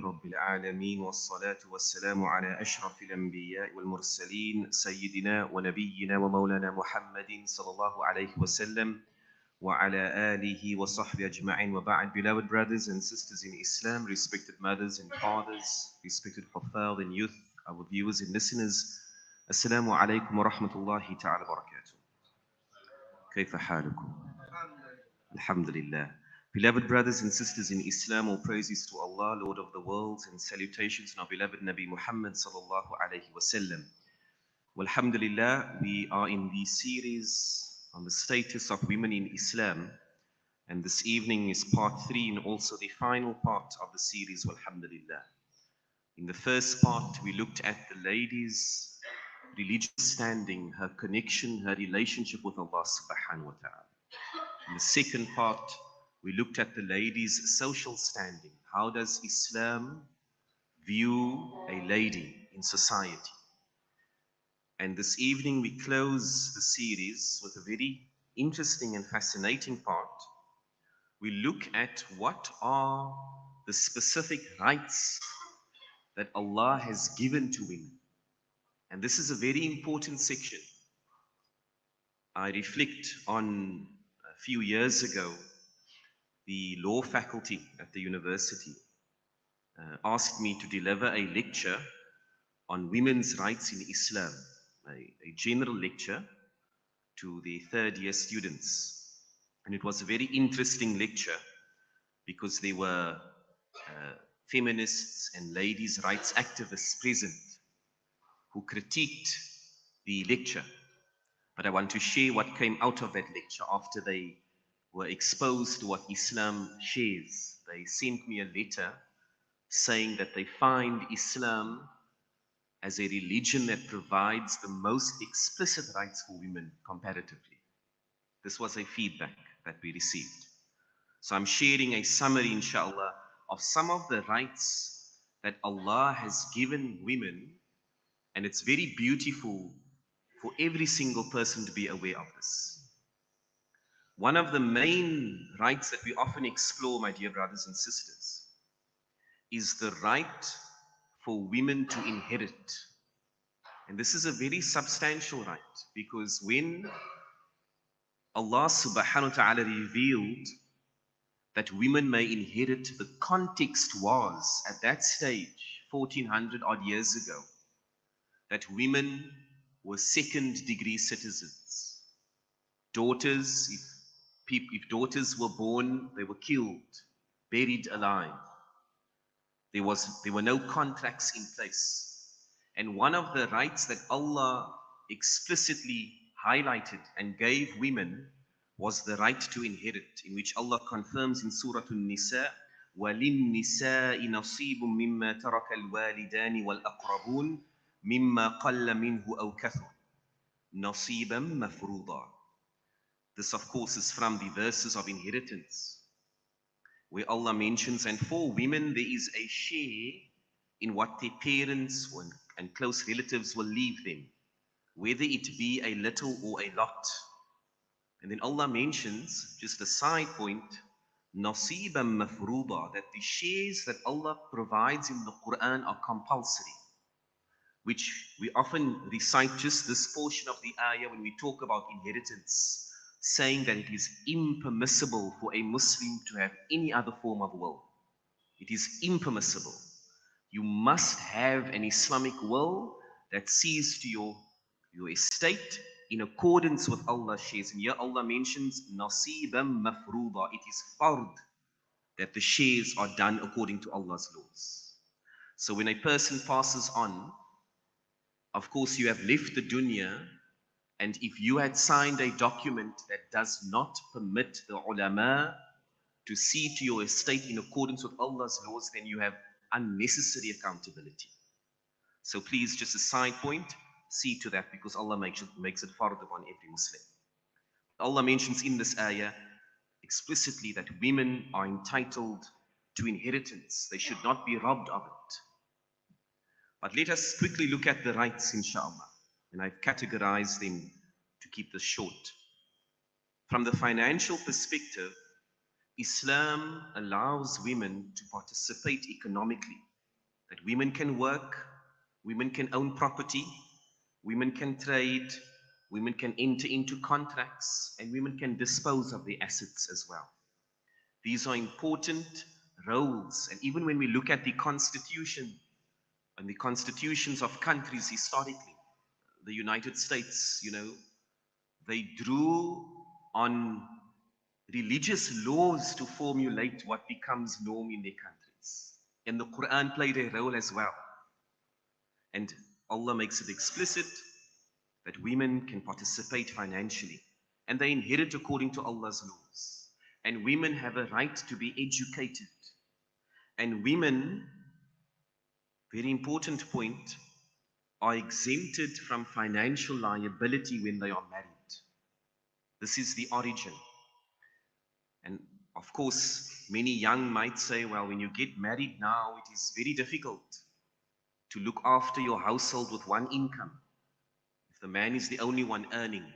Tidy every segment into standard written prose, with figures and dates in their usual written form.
رب العالمين والصلاة والسلام على أشرف الأنبياء والمرسلين سيدنا ونبينا ومولانا محمد صلى الله عليه وسلم وعلى آله وصحبه أجمعين وبعد. Beloved brothers and sisters in Islam, respected mothers and fathers, respected Huffaz and youth, our viewers and listeners, Assalamu alaikum wa rahmatullahi ta'ala wa barakatuh. كيف حالكم؟ Alhamdulillah. Beloved brothers and sisters in Islam, all praises to Allah, Lord of the worlds, and salutations to our beloved Nabi Muhammad sallallahu alayhi wa sallam. Alhamdulillah, we are in the series on the status of women in Islam, and this evening is part 3 and also the final part of the series, alhamdulillah. In the first part, we looked at the lady's religious standing, her connection, her relationship with Allah subhanahu wa ta'ala. In the second part, we looked at the lady's social standing. How does Islam view a lady in society? And this evening we close the series with a very interesting and fascinating part. We look at what are the specific rights that Allah has given to women. And this is a very important section. I reflect on a few years ago, the law faculty at the university asked me to deliver a lecture on women's rights in Islam, a general lecture to the third year students. And it was a very interesting lecture because there were feminists and ladies' rights activists present who critiqued the lecture. But I want to share what came out of that lecture after they were exposed to what Islam shares. They sent me a letter saying that they find Islam as a religion that provides the most explicit rights for women comparatively. This was a feedback that we received. So I'm sharing a summary, inshallah, of some of the rights that Allah has given women, and it's very beautiful for every single person to be aware of this. One of the main rights that we often explore, my dear brothers and sisters, is the right for women to inherit. And this is a very substantial right, because when Allah subhanahu wa ta'ala revealed that women may inherit, the context was, at that stage, 1400 odd years ago, that women were second-degree citizens. Daughters, if daughters were born, they were killed, buried alive. There were no contracts in place. And one of the rights that Allah explicitly highlighted and gave women was the right to inherit, in which Allah confirms in Surah An-Nisa, وَلِلنِّسَاءِ نَصِيبٌ مِّمَّا تَرَكَ الْوَالِدَانِ وَالْأَقْرَبُونَ مِمَّا قَلَّ مِنْهُ أَوْ كَثُرَ نَصِيبًا مَفْرُوضًا. This, of course, is from the verses of inheritance, where Allah mentions, and for women there is a share in what their parents and close relatives will leave them, whether it be a little or a lot. And then Allah mentions, just a side point, nasiban mafruda, that the shares that Allah provides in the Quran are compulsory, which we often recite just this portion of the ayah when we talk about inheritance, saying that it is impermissible for a Muslim to have any other form of will. It is impermissible. You must have an Islamic will that sees to your estate in accordance with Allah's shares. And here Allah mentions nasiban mafruda. It is fard that the shares are done according to Allah's laws. So when a person passes on, of course you have left the dunya, and if you had signed a document that does not permit the ulama to see to your estate in accordance with Allah's laws, then you have unnecessary accountability. So please, just a side point, see to that, because Allah makes it fard upon every Muslim. Allah mentions in this ayah explicitly that women are entitled to inheritance. They should not be robbed of it. But let us quickly look at the rights, inshallah. And I've categorized them to keep this short. From the financial perspective, Islam allows women to participate economically that women can work, women can own property, women can trade, women can enter into contracts, and women can dispose of their assets as well. These are important roles. And even when we look at the constitution and the constitutions of countries historically, the United States, they drew on religious laws to formulate what becomes norm in their countries. And the Quran played a role as well. And Allah makes it explicit that women can participate financially. And they inherit according to Allah's laws. And women have a right to be educated. And women, very important point, are exempted from financial liability when they are married. This is the origin. And of course, many young might say, well, when you get married now, it is very difficult to look after your household with one income. If the man is the only one earning,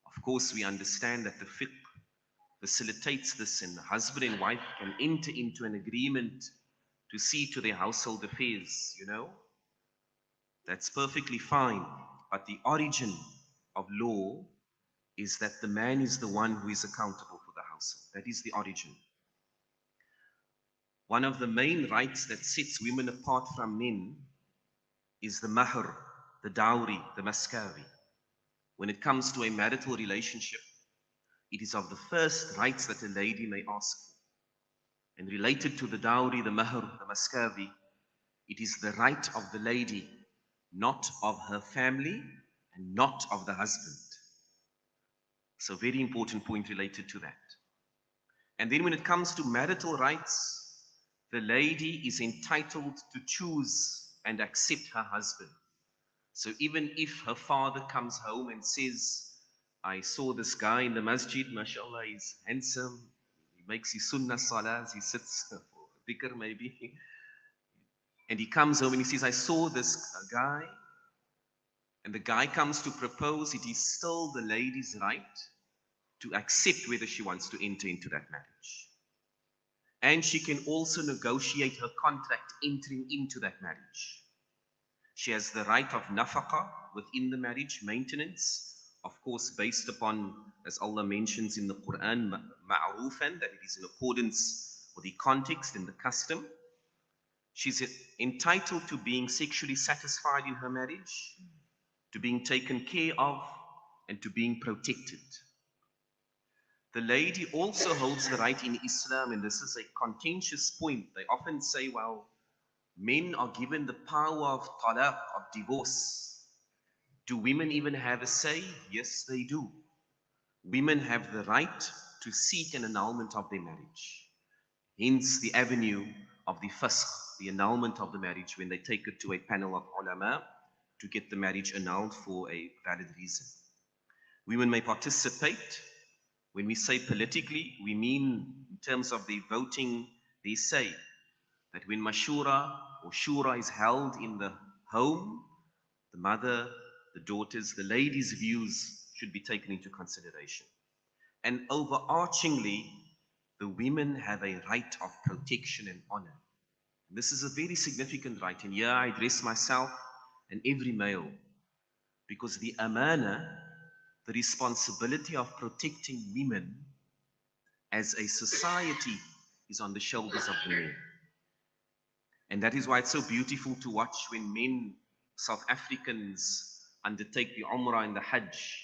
of course, we understand that the fiqh facilitates this, and the husband and wife can enter into an agreement to see to their household affairs, That's perfectly fine. But the origin of law is that the man is the one who is accountable for the household. That is the origin. One of the main rights that sets women apart from men is the mahr, the dowry, the maskawi. When it comes to a marital relationship, it is of the first rights that a lady may ask for. And related to the dowry, the mahr, the maskawi, it is the right of the lady, not of her family and not of the husband. So very important point related to that. And then when it comes to marital rights, the lady is entitled to choose and accept her husband. So even if her father comes home and says, I saw this guy in the masjid, mashallah, he's handsome, he makes his sunnah salahs, he sits for dhikr maybe, and he comes home and he says, I saw this guy, and the guy comes to propose, it is still the lady's right to accept whether she wants to enter into that marriage. And she can also negotiate her contract entering into that marriage. She has the right of nafaqah within the marriage, maintenance, of course, based upon, as Allah mentions in the Quran, ma'rufan, that it is in accordance with the context and the custom. She's entitled to being sexually satisfied in her marriage, to being taken care of, and to being protected. The lady also holds the right in Islam, and this is a contentious point. They often say, well, men are given the power of talaq, of divorce. Do women even have a say? Yes, they do. Women have the right to seek an annulment of their marriage. Hence the avenue of the fasq, the annulment of the marriage, when they take it to a panel of ulama to get the marriage annulled for a valid reason. Women may participate. When we say politically, we mean in terms of the voting, they say that when mashura or shura is held in the home, the mother, the daughters, the ladies' views should be taken into consideration. And overarchingly, the women have a right of protection and honor. And this is a very significant right. And here I address myself and every male, because the amana, the responsibility of protecting women as a society, is on the shoulders of the men. And that is why it's so beautiful to watch when men, South Africans, undertake the Umrah and the Hajj,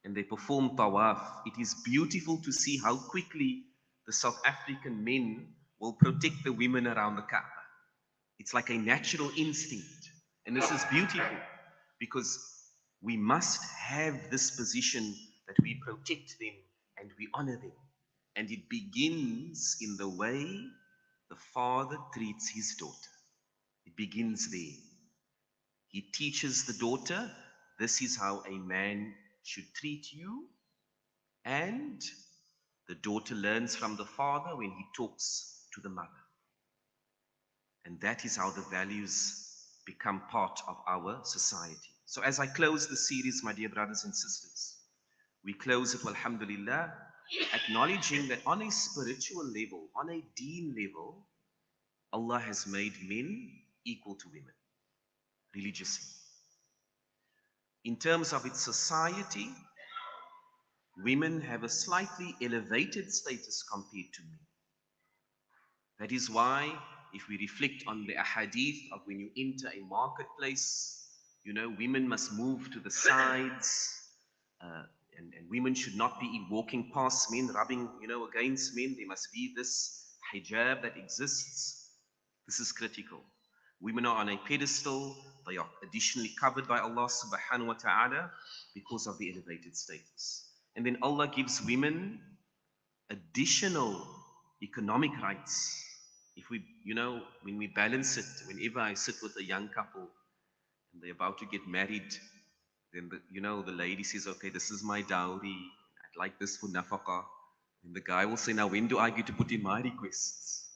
and they perform tawaf. It is beautiful to see how quickly the South African men will protect the women around the Kaaba. It's like a natural instinct. And this is beautiful because we must have this position that we protect them and we honor them. And it begins in the way the father treats his daughter. It begins there. He teaches the daughter, this is how a man should treat you. And the daughter learns from the father when he talks to the mother. And that is how the values become part of our society. So as I close the series, my dear brothers and sisters, we close it, alhamdulillah, acknowledging that on a spiritual level, on a deen level, Allah has made men equal to women, religiously. In terms of its society, women have a slightly elevated status compared to men. That is why, if we reflect on the ahadith of when you enter a marketplace, women must move to the sides, and women should not be walking past men, rubbing, against men. There must be this hijab that exists. This is critical. Women are on a pedestal. They are additionally covered by Allah subhanahu wa ta'ala because of the elevated status. And then Allah gives women additional economic rights. If we, when we balance it, whenever I sit with a young couple and they're about to get married, then the lady says, okay, this is my dowry. I'd like this for nafaqah. And the guy will say, now when do I get to put in my requests?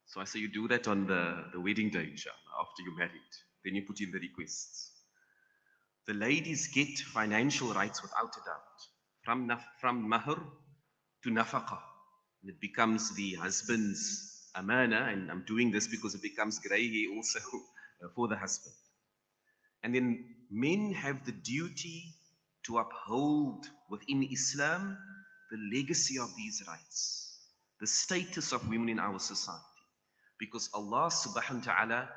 So I say, you do that on the wedding day, inshallah, after you're married. Then you put in the requests. The ladies get financial rights without a doubt. From mahr to nafaqah. And it becomes the husband's amana, and I'm doing this because it becomes grey hair also for the husband. And then men have the duty to uphold within Islam the legacy of these rights, the status of women in our society. Because Allah subhanahu wa ta'ala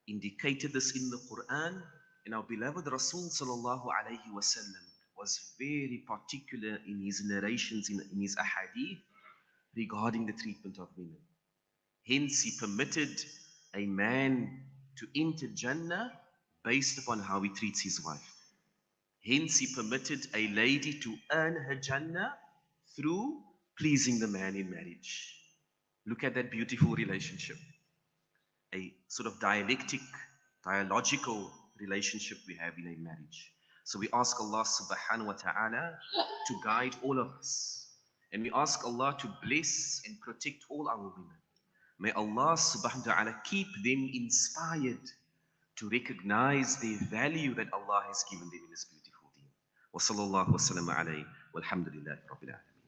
indicated this in the Quran, and our beloved Rasul sallallahu alayhi wa sallam was very particular in his narrations, in his ahadith, regarding the treatment of women. Hence, he permitted a man to enter Jannah based upon how he treats his wife. Hence, he permitted a lady to earn her Jannah through pleasing the man in marriage. Look at that beautiful relationship. A sort of dialogical relationship we have in a marriage. So we ask Allah subhanahu wa ta'ala to guide all of us. And we ask Allah to bless and protect all our women. May Allah subhanahu wa ta'ala keep them inspired to recognize the value that Allah has given them in this beautiful deen. Wa sallallahu wa sallam alayhi walhamdulillahi rabbil alamin.